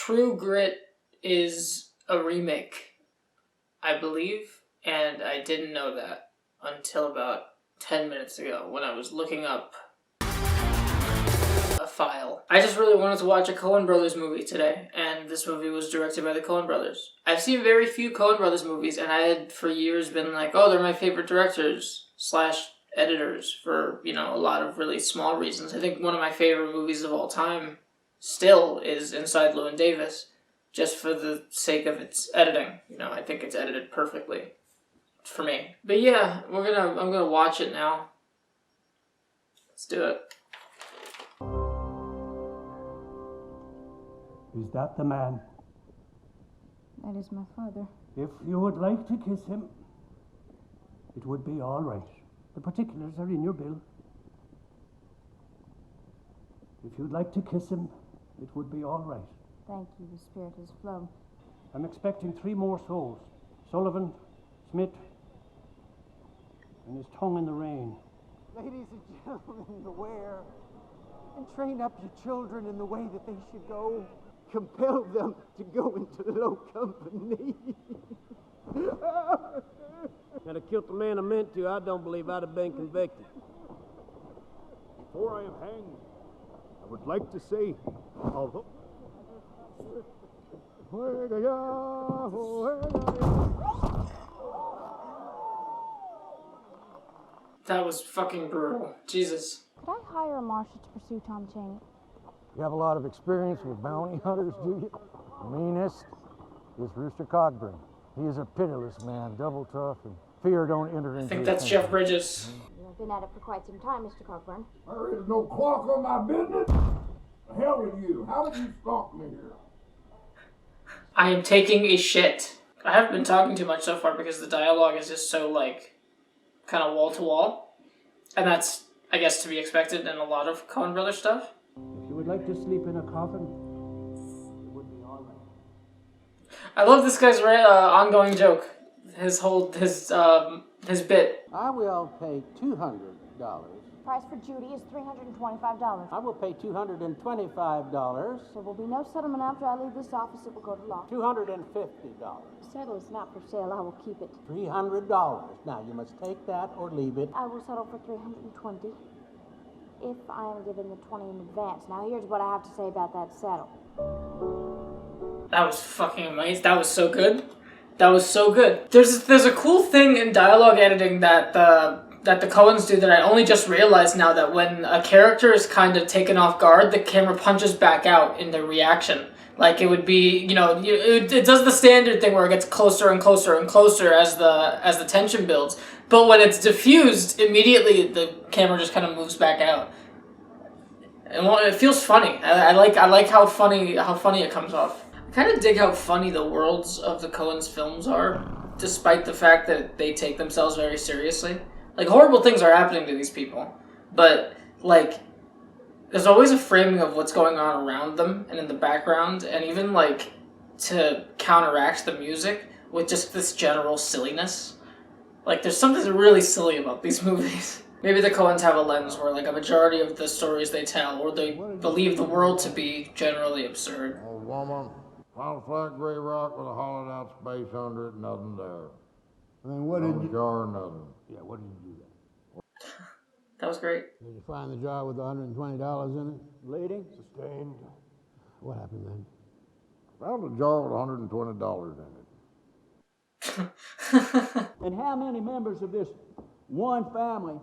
True Grit is a remake, I believe, and I didn't know that until about 10 minutes ago when I was looking up a file. I just really wanted to watch a Coen Brothers movie today, and this movie was directed by the Coen Brothers. I've seen very few Coen Brothers movies, and I had for years been like, oh, they're my favorite directors / editors for, a lot of really small reasons. I think one of my favorite movies of all time still is Inside Llewyn Davis, just for the sake of its editing. I think it's edited perfectly for me. But yeah, I'm gonna watch it now. Let's do it. Is that the man? That is my father. If you would like to kiss him, it would be all right. The particulars are in your bill. If you'd like to kiss him, it would be all right. Thank you, the spirit has flown. I'm expecting 3 more souls. Sullivan, Smith, and his tongue in the rain. Ladies and gentlemen, beware, and train up your children in the way that they should go. Compel them to go into low company. Had I killed the man I meant to, I don't believe I'd have been convicted. Before I am hanged, I would like to say, although... That was fucking brutal. Jesus. Could I hire a marshal to pursue Tom Cheney? You have a lot of experience with bounty hunters, do you? The meanest is Rooster Cogburn. He is a pitiless man, double tough, and fear don't enter into I think his that's thinking. Jeff Bridges. You've been at it for quite some time, Mr. Cockburn. There is no clock on my business. The hell with you. How did you stalk me here? I am taking a shit. I haven't been talking too much so far because the dialogue is just so, kind of wall to wall. And that's, I guess, to be expected in a lot of Coen Brothers stuff. If you would like to sleep in a coffin, it would be all right. I love this guy's ongoing joke. His bit. I will pay $200. Price for Judy is $325. I will pay $225. There will be no settlement after I leave this office. It will go to law. $250. The settle is not for sale. I will keep it. $300. Now you must take that or leave it. I will settle for $320 if I am given the $20 in advance. Now here's what I have to say about that settle. That was fucking amazing. That was so good. That was so good. There's a cool thing in dialogue editing that the Coens do that I only just realized now, that when a character is kind of taken off guard, the camera punches back out in their reaction. Like it would be, it does the standard thing where it gets closer and closer and closer as the tension builds. But when it's diffused, immediately the camera just kind of moves back out. And it feels funny. I like how funny it comes off. I kind of dig how funny the worlds of the Coens films are, despite the fact that they take themselves very seriously. Like, horrible things are happening to these people, but, there's always a framing of what's going on around them and in the background, and even, to counteract the music with just this general silliness. There's something really silly about these movies. Maybe the Coens have a lens where, a majority of the stories they tell, or they believe the world to be generally absurd. Old woman, found a flat gray rock with a hollowed out space under it, nothing there. And what did No you... jar, nothing. Yeah, what did you do then? That was great. Did you find the jar with the $120 in it? Bleeding? Sustained. What happened then? Found a jar with $120 in it. And how many members of this one family,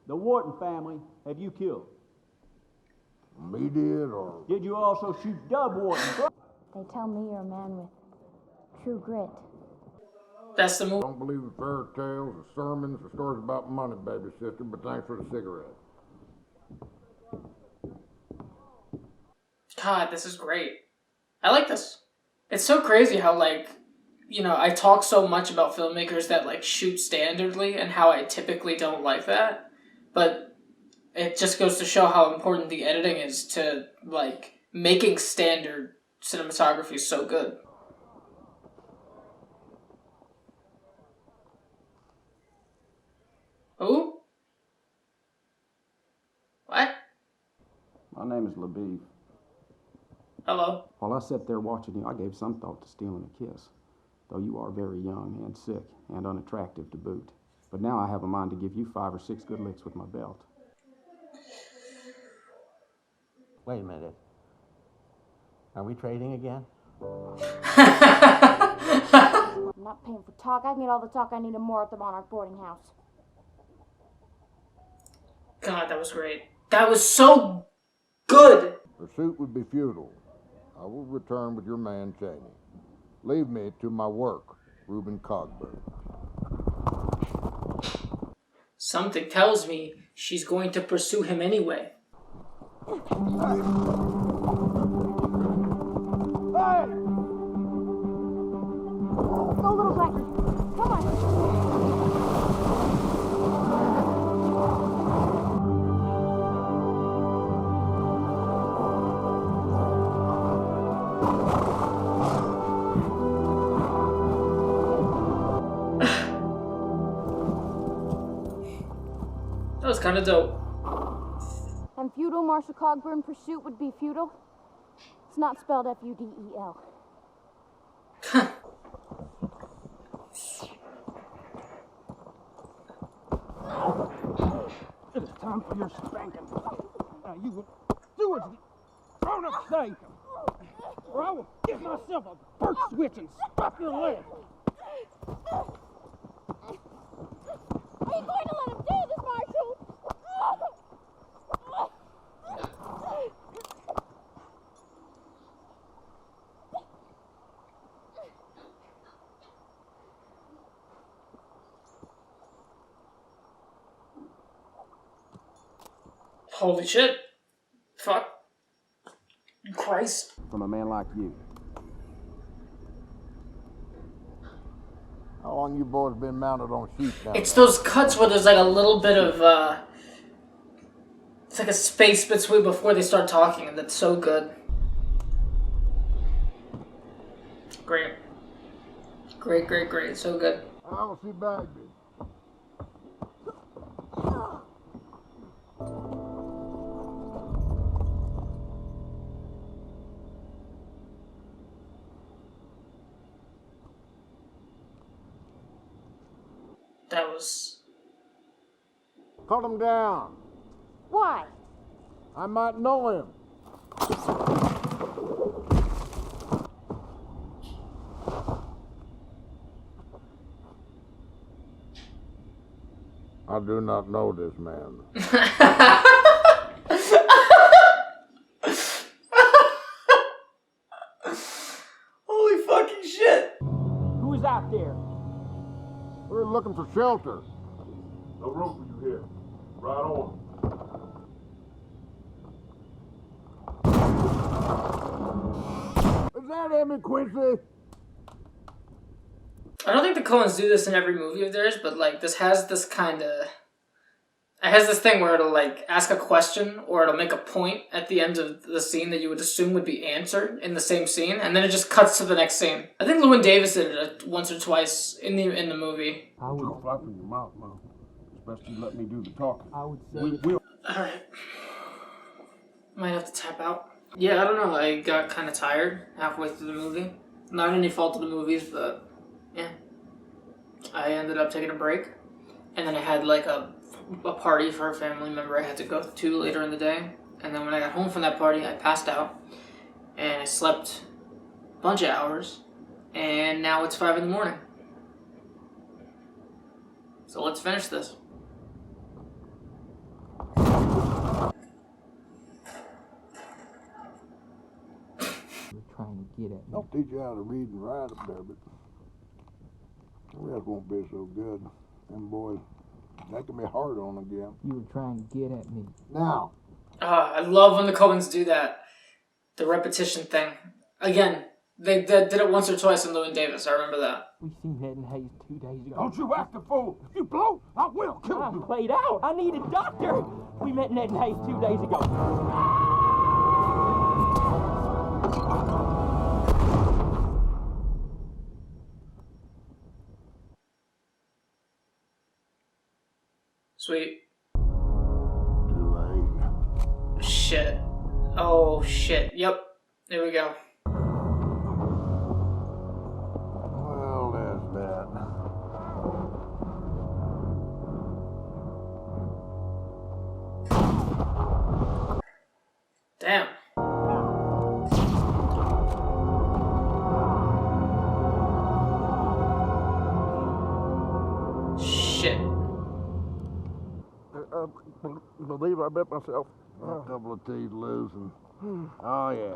the Wharton family, have you killed? Me did, or... Did you also shoot Dub Wharton? They tell me you're a man with true grit. That's the movie. Don't believe in fairy tales or sermons or stories about money, baby sister, but thanks for the cigarette. God, this is great. I like this. It's so crazy how, I talk so much about filmmakers that, shoot standardly and how I typically don't like that. But it just goes to show how important the editing is to, making standard cinematography so good. Who? What? My name is Labib. Hello. While I sat there watching you, I gave some thought to stealing a kiss, though you are very young and sick and unattractive to boot. But now I have a mind to give you 5 or 6 good licks with my belt. Wait a minute. Are we trading again? I'm not paying for talk. I can get all the talk I need and more at the Monarch boarding house. God, that was great. That was so good. Pursuit would be futile. I will return with your man Cheney. Leave me to my work, Reuben Cogburn. Something tells me she's going to pursue him anyway. Go, little Blackie. Come on. That was kind of dope. And feudal Marshal Cogburn pursuit would be futile? It's not spelled F-U-D-E-L. It is time for your spanking. Now you will do as the grown-ups say, or I will give myself a birch switch and stop your leg. Are you going to let him do this, Marshal? Holy shit. Fuck. Christ. From a man like you. How long you boys been mounted on sheep now? It's those cuts where there's like a little bit of, it's like a space between before they start talking, and that's so good. Great. Great, great, great. So good. I'll see Bagby. That was... Cut him down. Why? I might know him. I do not know this man. Holy fucking shit! Who is out there? We're looking for shelter. No room for you here. Right on. Is that Emmy Quincy? I don't think the Coens do this in every movie of theirs, but like this has this kind of... It has this thing where it'll like ask a question or it'll make a point at the end of the scene that you would assume would be answered in the same scene, and then it just cuts to the next scene. I think Llewyn Davis did it once or twice in the movie. I would Don't flap in your mouth, Mom. It's best you let me do the talking. I would say We will. Alright. Might have to tap out. Yeah, I don't know. I got kind of tired halfway through the movie. Not any fault of the movies, but yeah. I ended up taking a break. And then I had like a party for a family member I had to go to later in the day. And then when I got home from that party, I passed out. And I slept a bunch of hours. And now it's 5 in the morning. So let's finish this. trying to get at me. I'll teach you how to read and write up there, but the rest won't be so good. Them boys, they can be hard on again. You were trying to get at me. Now, I love when the Coens do that. The repetition thing. Again, they did it once or twice in Llewyn Davis. I remember that. We seen Ned and Hayes 2 days ago. Don't you act a fool. If you blow, I will kill I'm you. played out. I need a doctor. We met Ned and Hayes 2 days ago. Sweet. too late. Shit. Oh, shit. Yep. There we go. Well, there's that. Damn. Shit. Believe I bet myself a couple of teeth loose and oh yeah.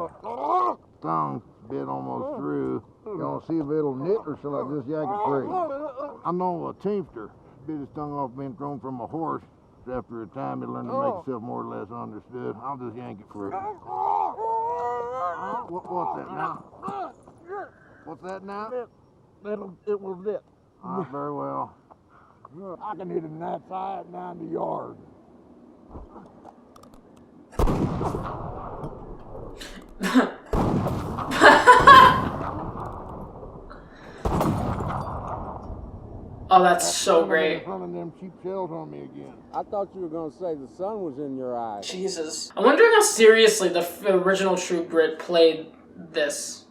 Tongue bit almost through. You want to see if it'll knit or shall I just yank it free? I know a teamster bit his tongue off being thrown from a horse. After a time, he learned to make himself more or less understood. I'll just yank it free. What's that now? What's that now? It will knit. All right, very well. I can hit a gnat's eye at 90 yards. Oh, that's so great. Running them cheap shells on me again. I thought you were gonna say the sun was in your eyes. Jesus. I'm wondering how seriously the original True Grit played this.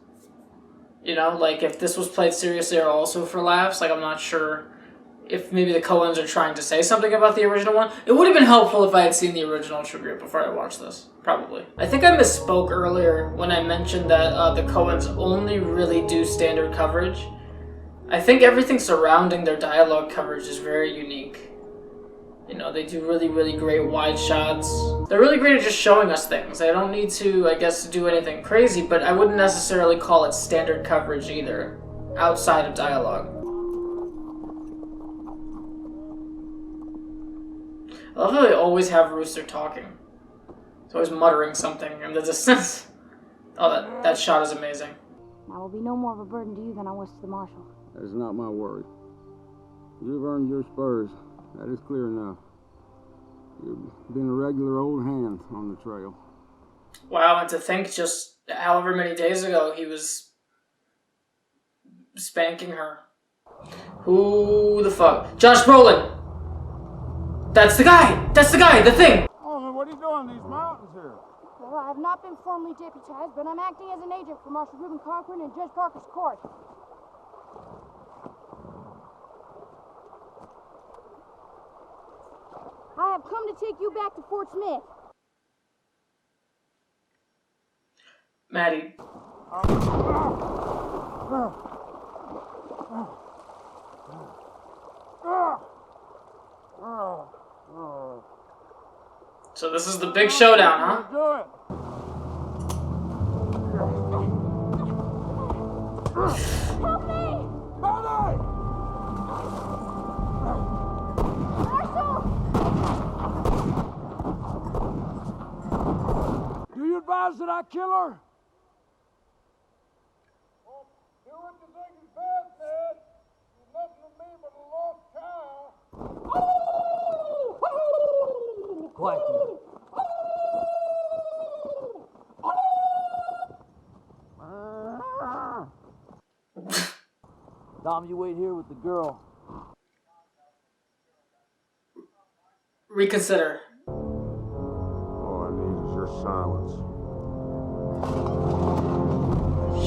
You know, like if this was played seriously or also for laughs. Like I'm not sure if maybe the Coens are trying to say something about the original one. It would have been helpful if I had seen the original True Grit before I watched this. Probably. I think I misspoke earlier when I mentioned that the Coens only really do standard coverage. I think everything surrounding their dialogue coverage is very unique. You know, they do really, really great wide shots. They're really great at just showing us things. They don't need to, I guess, do anything crazy, but I wouldn't necessarily call it standard coverage either, outside of dialogue. I love how they always have Rooster talking. He's always muttering something in the distance. Oh, that shot is amazing. I will be no more of a burden to you than I was to the marshal. That is not my worry. You've earned your spurs. That is clear enough. You've been a regular old hand on the trail. Wow, and to think just however many days ago he was spanking her. Who the fuck? Josh Brolin! That's the guy! That's the guy! The thing! Oh, what are you doing in these mountains here? Well, I have not been formally deputized, but I'm acting as an agent for Marshal Reuben Cochran and Judge Parker's court. I have come to take you back to Fort Smith. Maddie. So this is the big showdown, huh? Do it. Help me! Billy! Marshal! Do you advise that I kill her? Do what you think is best, Dad. She's nothing to me but a lost child. Quiet. Dom, you wait here with the girl. Reconsider. All I need is your silence.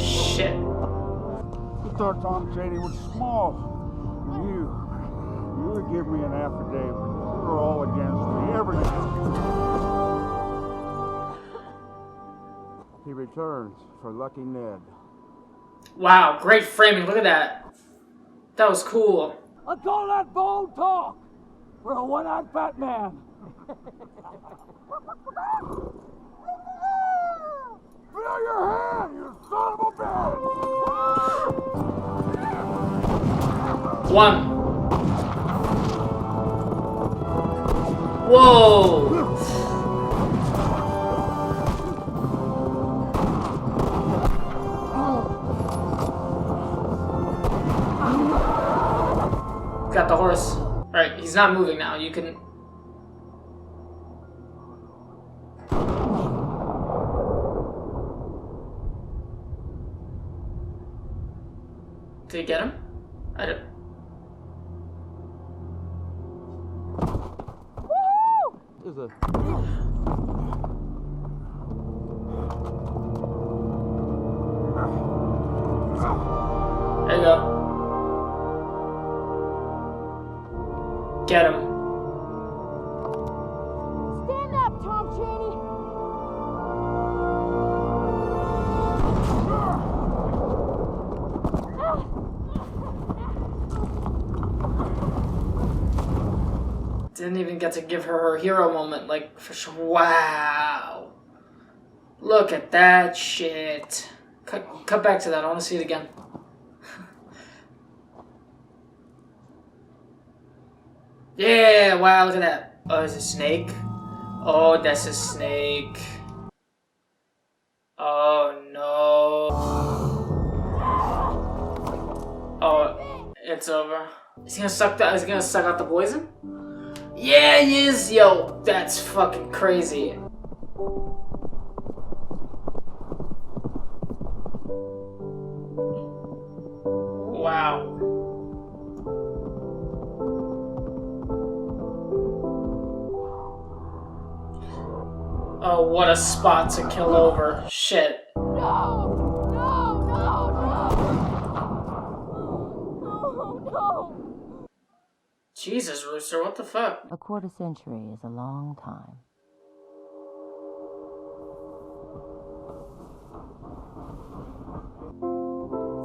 Shit. You thought Tom Shady was small. You would give me an affidavit. You're all against me. Everything. He returns for Lucky Ned. Wow, great framing. Look at that. That was cool. I call that bold talk for a one-eyed fat man. Fill your hand, you son of a bitch! One. Whoa. Got the horse. Alright, he's not moving now. You can... Did he get him? I don't... There's a... There you go. Get him. Stand up, Tom Chaney. Didn't even get to give her hero moment, like, for sure. Wow. Look at that shit. Cut back to that. I want to see it again. Yeah, wow, look at that. Oh, it's a snake? Oh, that's a snake. Oh, no. Oh, it's over. Is he gonna suck that? Is he gonna suck out the poison? Yeah, he is! Yo, that's fucking crazy. Wow. Oh, what a spot to kill over. Shit. Jesus, Rooster, what the fuck? A quarter century is a long time.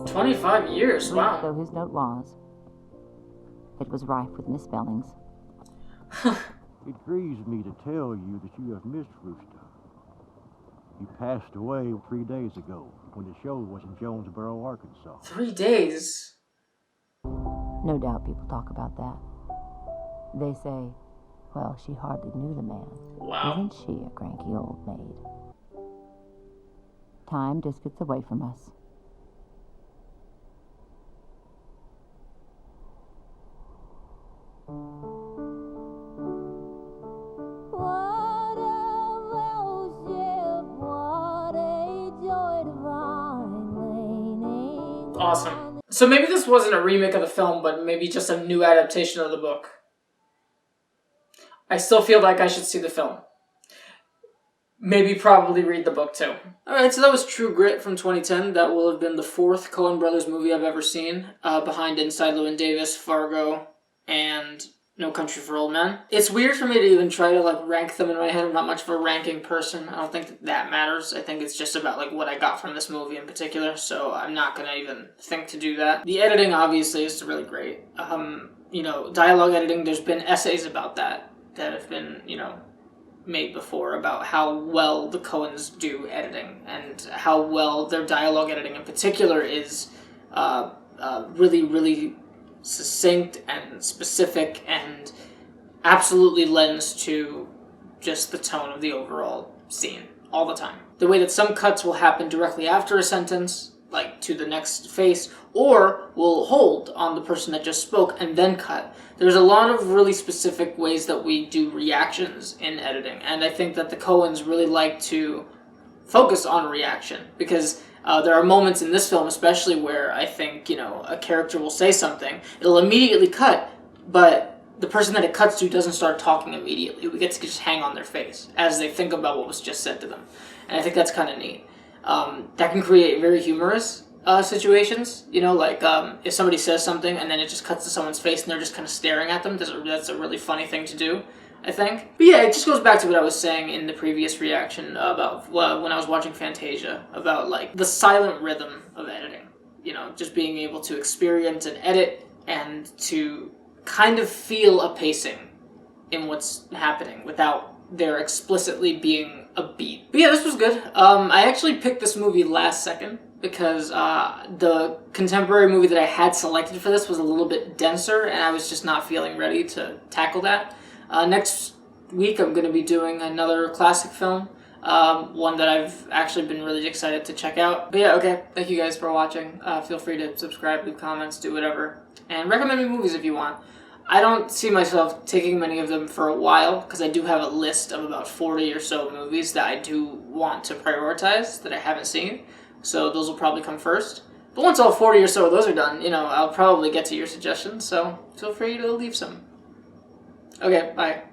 $25 years, wow. Though his note was, it was rife with misspellings. It grieves me to tell you that you have missed Rooster. He passed away 3 days ago when the show was in Jonesboro, Arkansas. 3 days? No doubt people talk about that. They say, well, she hardly knew the man. Wow. Isn't she a cranky old maid? Time just gets away from us. Awesome. So maybe this wasn't a remake of the film, but maybe just a new adaptation of the book. I still feel like I should see the film. Maybe probably read the book too. Alright, so that was True Grit from 2010. That will have been the 4th Coen Brothers movie I've ever seen, behind Inside Llewyn Davis, Fargo, and No Country for Old Men. It's weird for me to even try to like rank them in my head. I'm not much of a ranking person. I don't think that matters. I think it's just about like what I got from this movie in particular, so I'm not gonna even think to do that. The editing obviously is really great. You know, dialogue editing, there's been essays about that have been, you know, made before about how well the Coens do editing and how well their dialogue editing in particular is really, really succinct and specific and absolutely lends to just the tone of the overall scene all the time. The way that some cuts will happen directly after a sentence, like to the next face, or will hold on the person that just spoke and then cut. There's a lot of really specific ways that we do reactions in editing, and I think that the Coens really like to focus on reaction, because there are moments in this film especially where I think, you know, a character will say something, it'll immediately cut, but the person that it cuts to doesn't start talking immediately. We get to just hang on their face as they think about what was just said to them, and I think that's kind of neat. That can create very humorous situations, you know, like if somebody says something and then it just cuts to someone's face and they're just kind of staring at them. That's a really funny thing to do, I think. But yeah, it just goes back to what I was saying in the previous reaction about when I was watching Fantasia, about like the silent rhythm of editing, you know, just being able to experience and edit and to kind of feel a pacing in what's happening without there explicitly being a beat. But yeah, this was good. I actually picked this movie last second because the contemporary movie that I had selected for this was a little bit denser and I was just not feeling ready to tackle that. Next week I'm going to be doing another classic film, one that I've actually been really excited to check out. But yeah, okay, thank you guys for watching. Feel free to subscribe, leave comments, do whatever, and recommend me movies if you want. I don't see myself taking many of them for a while, because I do have a list of about 40 or so movies that I do want to prioritize that I haven't seen, so those will probably come first. But once all 40 or so of those are done, you know, I'll probably get to your suggestions, so feel free to leave some. Okay, bye.